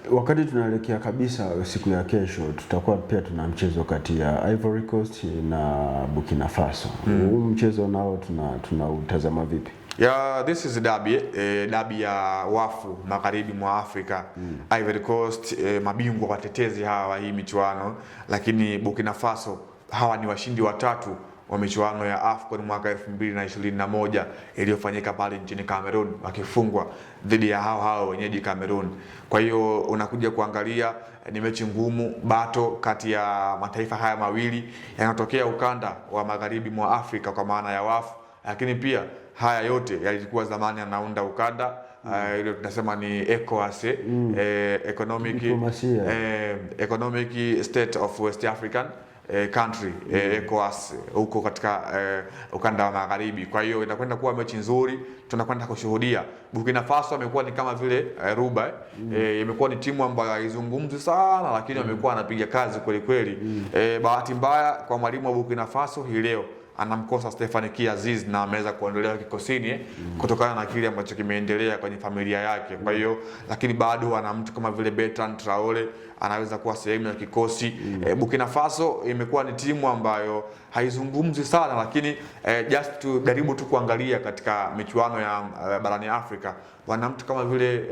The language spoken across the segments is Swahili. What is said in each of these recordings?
Wakati tunaelekea kabisa siku ya kesho, tutakuwa pia tuna mchezo kati ya Ivory Coast na Burkina Faso. Huu mchezo nao tunautazama vipi? Yeah, this is derby ya wafu magharibi mwa Afrika. Ivory Coast mabingwa watetezi hawa hii michuano, lakini Burkina Faso hawa ni washindi watatu wa michuano ya AFCON mwaka 2021 iliyofanyika pale nchini Cameroon, wakifungwa dhidi ya hao wenyeji Cameroon. Kwa hiyo unakuja kuangalia ni mechi ngumu, bato kati ya mataifa haya mawili yanatokea ukanda wa magharibi mwa Afrika kwa maana ya wafu, lakini pia haya yote yalikuwa zamani yanaunda ukanda ile tunasema ni ECOWAS, economic state of West African country, ECOWAS huko katika ukanda wa magharibi. Kwa hiyo inakwenda kuwa mechi nzuri, tunakwenda kushuhudia. Burkina Faso amekuwa ni kama vile Ruba, imekuwa ni timu ambayo haizungumzi sana, lakini amekuwa anapiga kazi kweli kweli. Bahati mbaya kwa mwalimu wa Burkina Faso hii leo anamkosa Stephane Aziz na ameweza kuondolewa kikosini kutokana na kile ambacho kimeendelea kwenye familia yake. Kwa hiyo lakini bado ana mtu kama vile Bertrand Traore anaweza kuwa sehemu ya kikosi. Burkina Faso imekuwa ni timu ambayo haizungumzi sana, lakini just to jaribu tu kuangalia katika michuano ya barani Afrika, wana mtu kama vile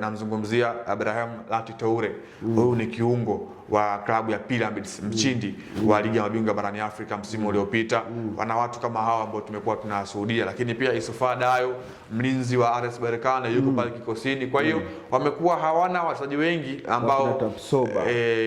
namzungumzia Ibrahim Lati Toure. Huyu ni kiungo wa klabu ya Pyramids, mshindi wa ligi ya mabingwa barani Afrika msimu uliopita. Wana watu kama hawa ambao tumekuwa tunashuhudia, lakini pia Issoufou Dayo, mlinzi wa RS Berkane, yuko pale kikosini. Kwa hiyo wamekuwa hawana wachezaji wengi ambao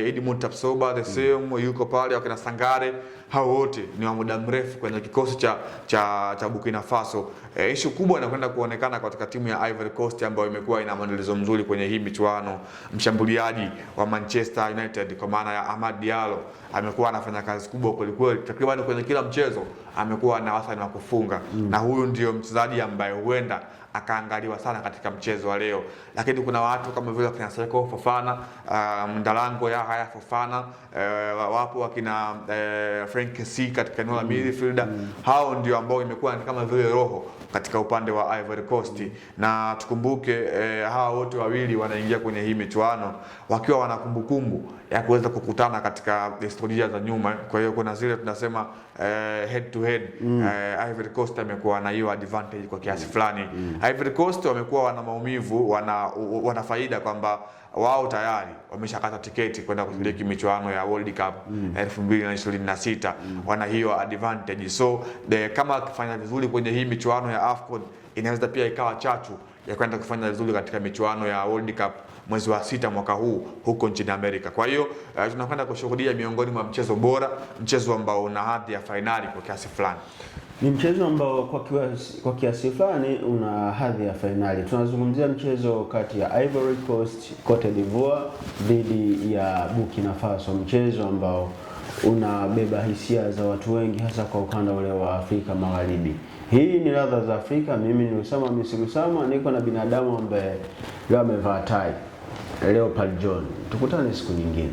Edmond Tapsoba the same yuko pale, wakina Sangare, hao wote ni wa muda mrefu kwenye kikosi cha Burkina Faso. Issue kubwa inakwenda kuonekana katika timu ya Ivory Coast ambayo imekuwa ina maandalizo mzuri kwenye hii michuano. Mshambuliaji wa Manchester United kwa maana ya Amad Diallo amekuwa anafanya kazi kubwa kweli, takriban kwenye kila mchezo amekuwa na wastani wa kufunga, na huyu ndio mchezaji ambaye huenda akaangaliwa sana katika mchezo wa leo. Lakini kuna watu kama vile kina Seko Fofana, Ndalango ya haya Fofana, wapo wakina Frank C katika eneo la midfielder. Hao ndio ambao imekuwa kama vile roho katika upande wa Ivory Coast, na tukumbuke hawa wote wawili wanaingia kwenye hii michuano wakiwa wana kumbukumbu ya kuweza kukutana katika historia za nyuma. Kwa hiyo kuna zile tunasema head to head, Ivory Coast amekuwa na hiyo advantage kwa kiasi fulani. Ivory Coast wamekuwa wana maumivu, wana faida kwamba wao tayari wameshakata tiketi kwenda kushiriki michuano ya World Cup 2026. Wana hiyo advantage. So kama akifanya vizuri kwenye hii michuano ya AFCON, inaweza pia ikawa chachu ya kwenda kufanya vizuri katika michuano ya World Cup mwezi wa 6 mwaka huu huko nchini Amerika. Kwa hiyo tunakwenda kushuhudia miongoni mwa mchezo bora, mchezo ambao una hadhi ya finali kwa kiasi fulani. Ni mchezo ambao kwa kiasi fulani una hadhi ya finali. Tunazungumzia mchezo kati ya Ivory Coast Cote d'Ivoire dhidi ya Burkina Faso, mchezo ambao unabeba hisia za watu wengi hasa kwa ukanda ule wa Afrika Magharibi. Hii ni ladha za Afrika. Mimi ni Usama Misigusama, niko na binadamu ambaye leo amevaa tai, Leopard John. Tukutane siku nyingine.